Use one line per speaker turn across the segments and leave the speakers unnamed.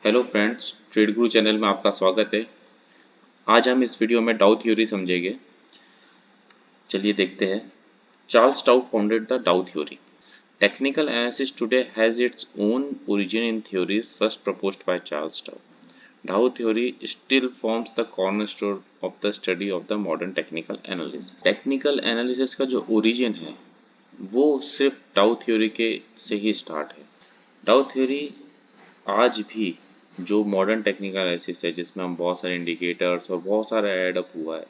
Hello friends, trade गुरु channel में आपका स्वागत है। आज हम इस वीडियो में डाउ थ्योरी समझेंगे। चलिए देखते हैं। Charles Dow founded the Dow theory. Technical analysis today has its own origin in theories first proposed by Charles Dow. Dow theory still forms the cornerstone of the study of the modern technical analysis. Technical analysis का जो origin है वो सिर्फ डाउ theory के से ही start है। डाउ थ्योरी आज भी जो मॉडर्न टेक्निकल एनालिसिस है जिसमें हम बहुत सारे इंडिकेटर्स और बहुत सारा ऐड अप हुआ है,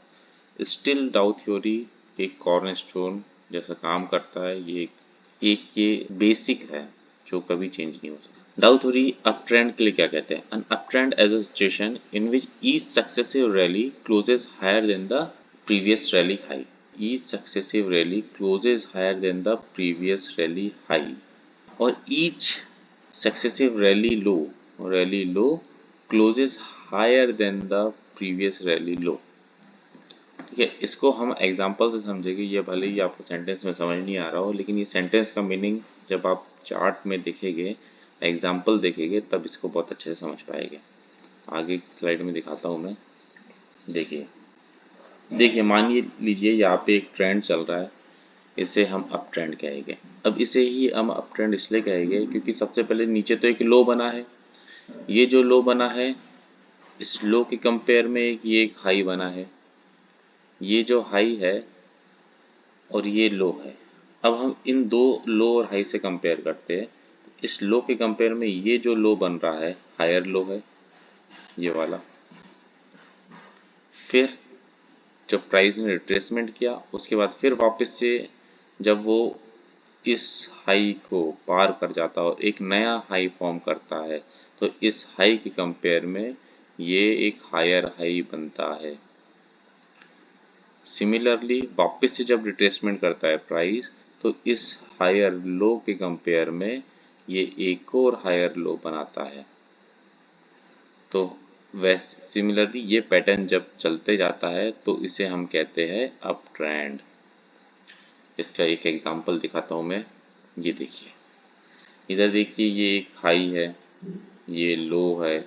स्टिल डाउ थ्योरी एक कॉर्नरस्टोन जैसा काम करता है। ये बेसिक है जो कभी चेंज नहीं हो सकता। डाउ थ्योरी अप ट्रेंड के लिए क्या कहते हैं? An up trend as a situation in which each successive rally closes higher than the previous rally high. Each successive rally closes higher than the previous rally high और each successive rally low closes higher than the previous rally low। ठीक है, इसको हम example से समझेंगे। ये भले ही आपको सेंटेंस में समझ नहीं आ रहा हो, लेकिन ये सेंटेंस का मीनिंग जब आप चार्ट में देखेंगे, एग्जांपल देखेंगे, तब इसको बहुत अच्छे से समझ पाएंगे। आगे स्लाइड में दिखाता हूँ मैं। देखिए देखिए मान लीजिए यहाँ पे एक ट्रेंड चल रहा है, इसे हम अप ट्रेंड कहेंगे। अब इसे ही हम अप ट्रेंड इसलिए कहेंगे क्योंकि सबसे पहले नीचे तो एक लो बना है। ये जो लो बना है, इस लो के कंपेयर में ये एक हाई बना है। ये जो हाई है और ये लो है। अब हम इन दो लो और हाई से कंपेयर करते हैं। इस लो के कंपेयर में ये जो लो बन रहा है हायर लो है, ये वाला। फिर जब प्राइस ने रिट्रेसमेंट किया, उसके बाद फिर वापस से जब वो इस हाई को पार कर जाता है और एक नया हाई फॉर्म करता है, तो इस हाई के कंपेयर में ये एक हायर हाई बनता है। सिमिलरली वापस से जब रिट्रेसमेंट करता है प्राइस, तो इस हायर लो के कंपेयर में ये एक और हायर लो बनाता है। तो वैसे सिमिलरली ये पैटर्न जब चलते जाता है तो इसे हम कहते हैं अप ट्रेंड। इसका एक एग्जांपल दिखाता हूँ मैं। ये देखिए, इधर देखिए, ये एक हाई है, ये लो है,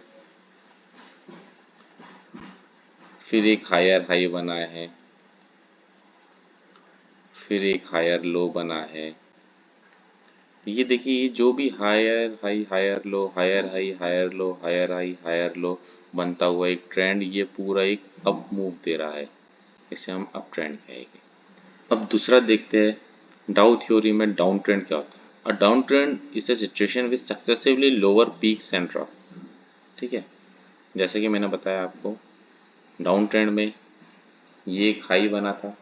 फिर एक हायर हाई बना है, फिर एक हायर लो बना है। ये देखिए, ये जो भी higher high higher low higher high higher low higher high higher low बनता हुआ एक ट्रेंड, ये पूरा एक अप मूव दे रहा है। इसे हम अप ट्रेंड कहेंगे। अब दूसरा देखते हैं, डाउ थ्योरी में डाउन ट्रेंड क्या होता है। A down trend is a situation with successively lower peaks and drop. ठीक है, जैसे कि मैंने बताया आपको, डाउन ट्रेंड में ये एक हाई बना था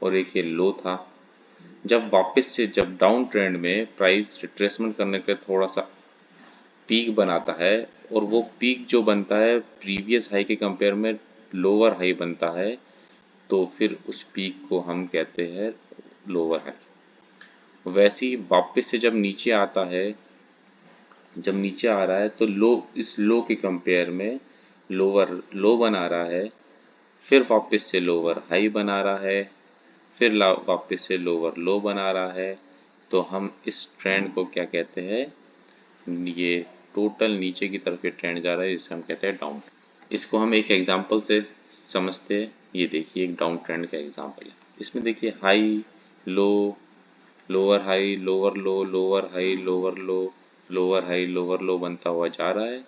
और एक ये लो था। जब वापस से जब डाउन ट्रेंड में प्राइस रिट्रेसमेंट करने के थोड़ा सा पीक बनाता है और वो पीक जो बनता है प्रीवियस हाई के कंपेयर में लोअर हाई बनता है, तो फिर उस पीक को हम कहते हैं लोअर हाई। वैसे ही वापस से जब नीचे आता है, जब नीचे आ रहा है तो लो इस लो के कंपेयर में लोअर लो बना रहा है, फिर वापस से लोअर हाई बना रहा है, फिर वापस से लोअर लो बना रहा है। तो हम इस ट्रेंड को क्या कहते हैं? ये टोटल नीचे की तरफ ये ट्रेंड जा रहा है, जिसे हम कहते हैं डाउन। इसको हम एक एग्जांपल से समझते हैं। ये देखिए, एक डाउन ट्रेंड का एग्जांपल है। इसमें देखिए high low lower high lower लो लोअर हाई लोअर लो लोअर हाई लोअर लो बनता हुआ जा रहा है।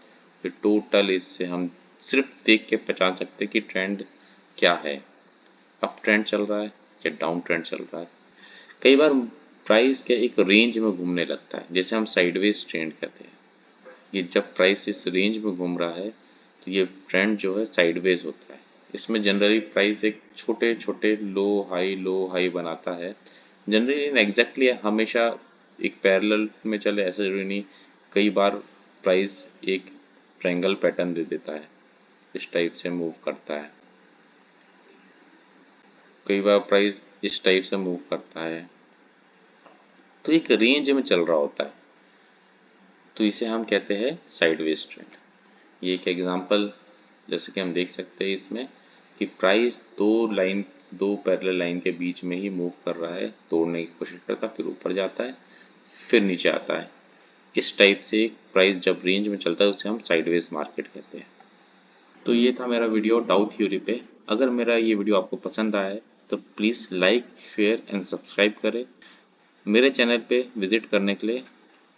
फिर टोटल इससे हम सिर्फ देख के पहचान सकते हैं कि ट्रेंड क्या है, अप ट्रेंड चल रहा है या डाउन ट्रेंड चल रहा है। कई बार प्राइस के एक रेंज में घूमने लगता है, जैसे हम साइडवेज ट्रेंड कहते हैं। ये जब प्राइस इस रेंज में घूम रहा है तो ये ट्रेंड जो है साइडवेज होता है। इसमें जनरली प्राइस एक छोटे छोटे लो हाई बनाता है। जनरली एग्जैक्टली हमेशा एक पैरेलल में चले ऐसा जरूरी नहीं। कई बार प्राइस एक ट्रायंगल पैटर्न दे देता है, इस टाइप से मूव करता है। कई बार प्राइस इस टाइप से मूव करता है, तो एक रेंज में चल रहा होता है, तो इसे हम कहते हैं साइडवेज ट्रेंड। ये एक एग्जांपल जैसे कि हम देख सकते हैं इसमें कि प्राइस दो पैरेलल लाइन के बीच में ही मूव कर रहा है, तोड़ने की कोशिश करता है, फिर ऊपर जाता है, फिर नीचे आता है। इस टाइप से प्राइस जब रेंज में चलता है उसे हम साइडवेज मार्केट कहते हैं। तो ये था मेरा वीडियो डाउ थ्योरी पे। अगर मेरा ये वीडियो आपको पसंद आया है तो please like share and subscribe करें। मेरे चैनल पे विजिट करने के लिए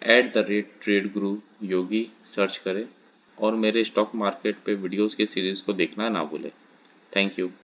@ट्रेड गुरु योगी सर्च करें और मेरे स्टॉक मार्केट पे वीडियोस के सीरीज़ को देखना ना भूलें। Thank you.